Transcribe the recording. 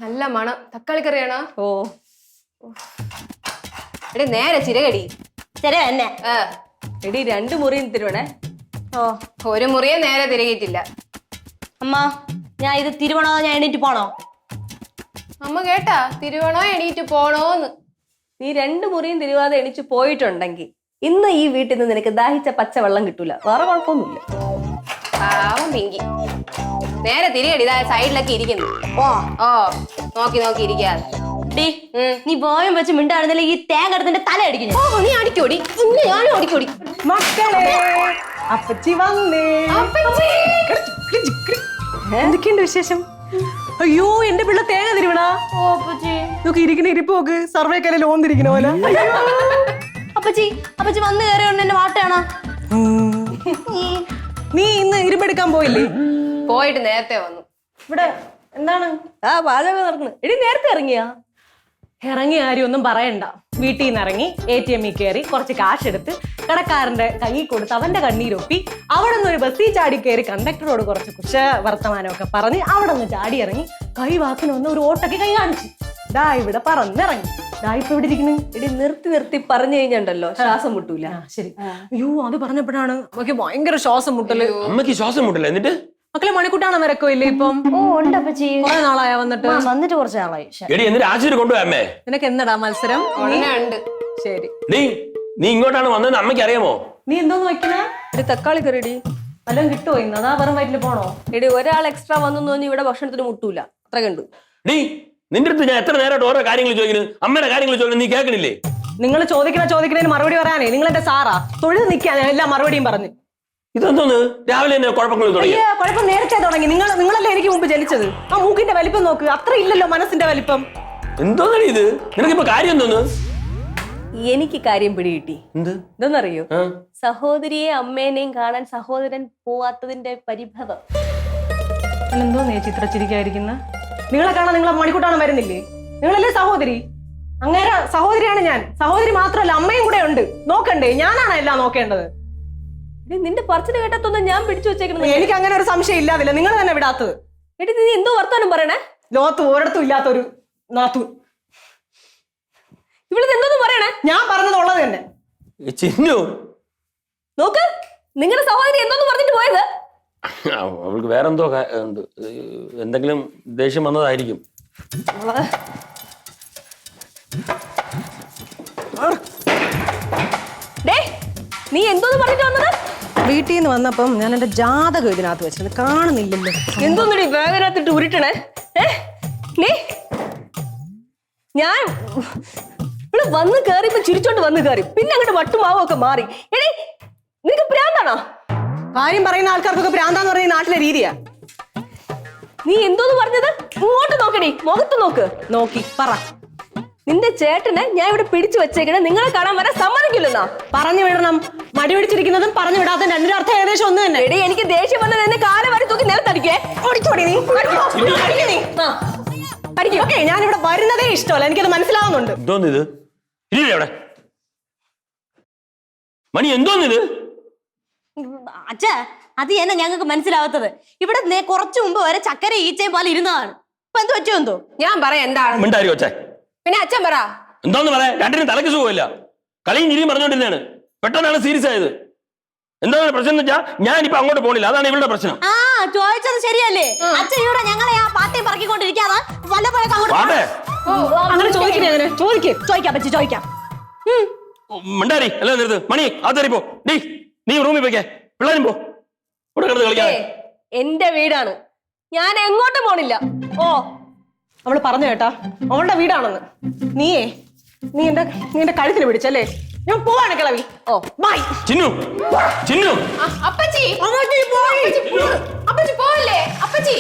നല്ല മണം. തക്കാളിക്കറിയാണോ? ഓ എടി നേരെ ചിരകടി. ചിര തന്നെ. എടി 2 മുറിയും തിരുവണേ. ഓ 1 മുറിയെ നേരെ തിരകിയിട്ടില്ല. അമ്മ ഞാൻ ഇത് തിരുവണോ ഞാൻ എണീറ്റ് പോണോ? അമ്മ കേട്ടാ? തിരുവണോ എണീറ്റ് പോണോന്ന്. നീ 2 മുറിയും തിരുവാതെ എണീച്ച് പോയിട്ടുണ്ടെങ്കിൽ ഇന്ന് ഈ വീട്ടിൽ നിന്ന് നിനക്ക് ദാഹിച്ച പച്ചവെള്ളം കിട്ടൂല. വേറെ കുഴപ്പമൊന്നുമില്ല. പാവം പിങ്കി. നേരെ തിരികടി. ഇതാ സൈഡിലൊക്കെ ഇരിക്കുന്നു. ഓ ഓ നോക്കി നോക്കി ഇരിക്കാതെ. നീ ബോയം വെച്ച് മിണ്ടാണെന്നല്ലേ ഈ തേങ്ങ എടുത്തിന്റെ തല അടിക്കും. ഓ നീ അടിക്കോടി. ഞാനും അടിക്കോടി. മക്കളെ അപ്പച്ചി വന്നേ. എന്തൊക്കെയുണ്ട് വിശേഷം? അയ്യോ എന്റെ പിള്ള തേങ്ങ തിരുവണ. നോക്കി ഇരിക്കുന്ന ഇരിപ്പ് നോക്ക്. സർവേക്കല്ലേ ലോൺ തിരിക്കണ പോലെ. അപ്പച്ചി അപ്പച്ചി വന്ന് കയറിയോണ്ട് എന്റെ വാട്ടയാണോ? നീ ഇന്ന് ഇരുമ്പെടുക്കാൻ പോയില്ലേ? പോയിട്ട് നേരത്തെ വന്നു. ഇവിടെ എന്താണ്? പാചകം നടന്നു. എടി നേരത്തെ ഇറങ്ങിയാ? ഇറങ്ങി ആരും ഒന്നും പറയണ്ട. വീട്ടിൽ നിന്ന് ഇറങ്ങി ATM കയറി കുറച്ച് കാശ് എടുത്ത് കടക്കാരന്റെ കൈ കൊടുത്ത് അവന്റെ കണ്ണീരൊപ്പി അവിടെ നിന്ന് ഒരു ബസ്സിൽ ചാടി കയറി കണ്ടക്ടറോട് കുറച്ച് കുശ വർത്തമാനമൊക്കെ പറഞ്ഞ് അവിടെ നിന്ന് ചാടി ഇറങ്ങി കൈ വാക്കിന് വന്ന് ഒരു ഓട്ടൊക്കെ കൈ കാണിച്ചു. ദാ ഇവിടെ പറന്നിറങ്ങി. ദാ ഇപ്പൊ ഇവിടെ ഇരിക്കുന്നു. എടി നിർത്തി നിർത്തി പറഞ്ഞു കഴിഞ്ഞുണ്ടല്ലോ ശ്വാസം മുട്ടൂല. ശരി. അയ്യോ അത് പറഞ്ഞപ്പോഴാണ് നമുക്ക് ഭയങ്കര ശ്വാസം മുട്ടല്. അമ്മക്ക് ശ്വാസം മുട്ടല്ലേ? എന്നിട്ട് മക്കളെ മണിക്കൂട്ടാണ് നിരക്കോ ഇല്ലേ ഇപ്പം? ഓ ഉണ്ട് അപ്പച്ചി. കുറെ നാളായ വന്നിട്ട്? വന്നിട്ട് കുറച്ച് നാളായി. എടി എന്നിട്ട് ആശുപത്രി കൊണ്ടുപോയി അമ്മേ. നിനക്ക് എന്നടാ മത്സരം? ഉണ്ട്. ശരി. നീ ഇങ്ങോട്ടാണ് വന്നതെന്ന് അമ്മയ്ക്ക് അറിയാമോ? നീ എന്തോന്ന് വെക്കണേ? എടി തക്കാളി കറിയടി. വല്ലതും കിട്ടുമോ ഇന്ന്? അതാ വെറും വയറ്റിൽ പോണോ? എടി ഒരാൾ എക്സ്ട്രാ വന്നു തോന്നി ഇവിടെ ഭക്ഷണത്തിന് മുട്ടൂല. അത്ര കണ്ടു. നിന്റെ അടുത്ത് ഞാൻ എത്ര നേരമായിട്ട് ഓരോ കാര്യങ്ങൾ ചോദിക്കുന്നു. അമ്മയുടെ കാര്യങ്ങൾ ചോദിക്കുന്നു. നീ കേൾക്കണില്ലേ? നിങ്ങൾ ചോദിക്കുന്നതിന് മറുപടി പറയാനേ നിങ്ങൾ എന്റെ സാറാ? തൊഴിൽ നിൽക്കാൻ എല്ലാ മറുപടിയും പറഞ്ഞു. ഇതെന്തോന്ന് രാവിലെ തന്നെ കുഴപ്പങ്ങൾ തുടങ്ങി? കുഴപ്പം നേരത്തെ തുടങ്ങി. നിങ്ങളല്ലേ എനിക്ക് മുമ്പ് ജനിച്ചത്. ആ മൂക്കിന്റെ വലിപ്പം നോക്ക്. അത്ര ഇല്ലല്ലോ മനസ്സിന്റെ വലിപ്പം. എന്തോന്നടി ഇത്? നിനക്കിപ്പോ കാര്യം എന്തോന്ന്? എനിക്ക് കാര്യം പിടികിട്ടി. എന്തെന്നറിയോ? ആ. സഹോദരിയെ അമ്മേനെയും കാണാൻ സഹോദരൻ പോവാത്തതിന്റെ പരിഭവം. എന്തോ ചിരിക്കാതിരിക്കുന്ന നിങ്ങളെ കാണാൻ നിങ്ങളെ മണിക്കൂട്ടാണ് വരുന്നില്ലേ? നിങ്ങളല്ലേ സഹോദരി? അങ്ങേരെ സഹോദരിയാണ് ഞാൻ. സഹോദരി മാത്രമല്ല അമ്മയും കൂടെ ഉണ്ട്. നോക്കണ്ടേ? ഞാനാണ് എല്ലാം നോക്കേണ്ടത്. നിന്റെ പറച്ചില് കേട്ടത്തൊന്നും ഞാൻ പിടിച്ചു വെച്ചേക്കുന്നത്. എനിക്ക് അങ്ങനെ ഒരു സംശയം ഇല്ലാതില്ല. നിങ്ങൾ തന്നെ വിടാത്തത്. എടി നീ എന്തോ വർത്താനം പറയണേ? ലോകത്ത് ഒരിടത്തും ഇല്ലാത്തൊരു നാത്തു. ഇവിടെ എന്തോന്നും പറയണേ? ഞാൻ പറഞ്ഞതുള്ളത് തന്നെ. ചിന്നു നോക്ക്, നിങ്ങളുടെ സഹോദരി എന്തോന്ന് പറഞ്ഞിട്ട് പോയത്? അവൾക്ക് വേറെന്തോ ഉണ്ട്. എന്തെങ്കിലും ദേഷ്യം വന്നതായിരിക്കും. നീ എന്തോന്ന് പറഞ്ഞിട്ട് വന്നത്? വീട്ടിൽ നിന്ന് വന്നപ്പം ഞാൻ എന്റെ ജാതകം ഇതിനകത്ത് വെച്ചത് കാണുന്നില്ലല്ലോ. എന്തോന്നടി ബാഗിനകത്തിട്ട് ഉരുട്ടണേ? നീ ഞാൻ ഇവിടെ വന്ന് കയറിയപ്പോ ചിരിച്ചോണ്ട് വന്ന് കയറി. പിന്നെ അങ്ങോട്ട് വട്ടുമാവും ഒക്കെ മാറി. എടീ നിനക്ക് പ്രാന്താണോ? കാര്യം പറയുന്ന ആൾക്കാർക്കൊക്കെ പ്രാന്താന്ന് പറഞ്ഞ നാട്ടിലെ രീതിയാ. നീ എന്തോന്ന് പറഞ്ഞത്? ഇങ്ങോട്ട് നോക്കടി, മുഖത്ത് നോക്ക്. നോക്കി പറ. നിന്റെ ചേട്ടനെ ഞാൻ ഇവിടെ പിടിച്ചു വെച്ചേക്കണേ നിങ്ങളെ കാണാൻ വരെ സമ്മതിക്കില്ലെന്നാ? പറഞ്ഞു വിടണം. മടി പിടിച്ചിരിക്കുന്നതും പറഞ്ഞു വിടാത്ത രണ്ടിനും അർത്ഥം ഏകദേശം ഒന്ന് തന്നെ. എടീ എനിക്ക് ദേഷ്യം വന്നത് എന്നെ കാലം വരെ തൂക്കി നിലത്തടിക്കേ. ഓക്കെ, ഞാൻ ഇവിടെ വരുന്നതേ ഇഷ്ടമല്ല. എനിക്കത് മനസ്സിലാവുന്നുണ്ട്. എന്തോന്നിത്? ഇല്ലേ അവിടെ മണി? എന്തോന്നിത്? അച്ഛാ അത് തന്നെ ഞങ്ങൾക്ക് മനസ്സിലാവാത്തത്. ഇവിടെ കുറച്ചു മുമ്പ് വരെ ചക്കര ഈച്ചയും പോലെ ഇരുന്നതാണ്. ഇപ്പൊ എന്ത് പറ്റിയോ എന്തോ? ഞാൻ പറയാം എന്താണ്. മിണ്ടാരി കൊച്ചേ. പിന്നെ അച്ഛൻ പറ. എന്തോന്ന് പറയാ? രണ്ടിനും തലക്ക് സുഖമില്ല. കളിയും ചിരിയും പറഞ്ഞോണ്ടിരുന്നാണ്. പെട്ടെന്നാണ് സീരിയസ് ആയത്. എന്താണ് പ്രശ്നം എന്ന് വെച്ചാൽ ഞാൻ ഇപ്പൊ അങ്ങോട്ട് പോണില്ല. അതാണ് ഇവളുടെ പ്രശ്നം. ആ ചോദിച്ചത് ശരിയല്ലേ? അച്ഛൻ ഇവിടെ ഞങ്ങളെ ആ പാർട്ടി പറക്കിക്കൊണ്ടിരിക്കാതെ വല്ലപ്പോഴൊക്കെ അങ്ങനെ ചോദിക്കണേ? ചോദിക്കാം പറ്റി ചോദിക്കാം. മിണ്ടാരി അല്ല നിർത്ത്. മണി അതറിപ്പോ. നീ റൂമിൽ പോയിക്കേ. പിള്ളേരും പോ. ഇവിടെ കിടന്ന് കളിക്കാതെ. എന്റെ വീടാണ്, ഞാൻ എങ്ങോട്ടും പോണില്ല. ഓ അവള് പറഞ്ഞു കേട്ടാ അവളുടെ വീടാണെന്ന്. നീ എന്റെ കഴുത്തിന് പിടിച്ചല്ലേ? ഞാൻ പോവാണ് കിളവി. ഓ ബൈ. ചിന്നു ചിന്നു അപ്പച്ചി പോവല്ലേ? അപ്പച്ചി